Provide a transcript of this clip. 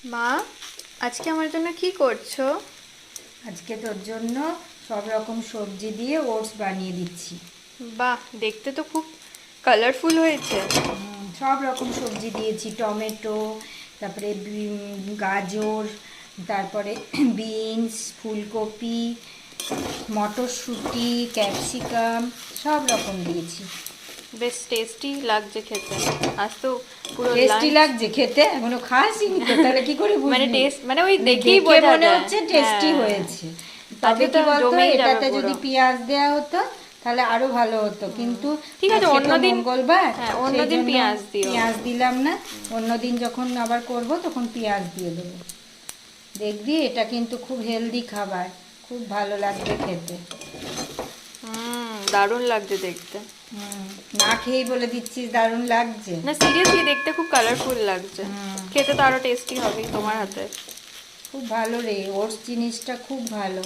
মা, আজকে আমার জন্য কি করছো? আজকে তোর জন্য সব রকম সবজি দিয়ে ওটস বানিয়ে দিচ্ছি। বাহ, দেখতে তো খুব কালারফুল হয়েছে। সব রকম সবজি দিয়েছি, টমেটো, তারপরে গাজর, তারপরে বিনস, ফুলকপি, মটরশুঁটি, ক্যাপসিকাম, সব রকম দিয়েছি। বেশ টেস্টি লাগছে খেতে। আজ তো পুরো টেস্টি লাঞ্চ। লাগছে খেতে, এখনো খাসিনি তো, তাহলে কি করে মানে বুঝবি? টেস্ট, মানে ওই মানে দেখেই দেখে বোঝা মনে যায়। হচ্ছে টেস্টি হ্যাঁ, হয়েছে। তবে আজকে তো কি বলতো, জমেই যাবে এটাতে পুরো। যদি পেঁয়াজ দেওয়া হতো তাহলে আরো ভালো হতো, কিন্তু ঠিক আছে, আজকে তো অন্যদিন। মঙ্গলবার, হ্যাঁ, সেই অন্যদিন জন্য পেঁয়াজ দিও। পেঁয়াজ দিলাম না। অন্যদিন যখন আবার করব তখন পেঁয়াজ দিয়ে দেবো। দেখবি এটা কিন্তু খুব হেলদি খাবার, খুব ভালো লাগবে খেতে। দারুণ লাগছে দেখতে। হুম, না খেয়েই বলে দিচ্ছিস দারুণ লাগছে। না, সিরিয়াসলি দেখতে খুব কালারফুল লাগছে। হুম, খেতে তো আরো টেস্টি হবে তোমার হাতে। খুব ভালো রে, ওটস জিনিসটা খুব ভালো।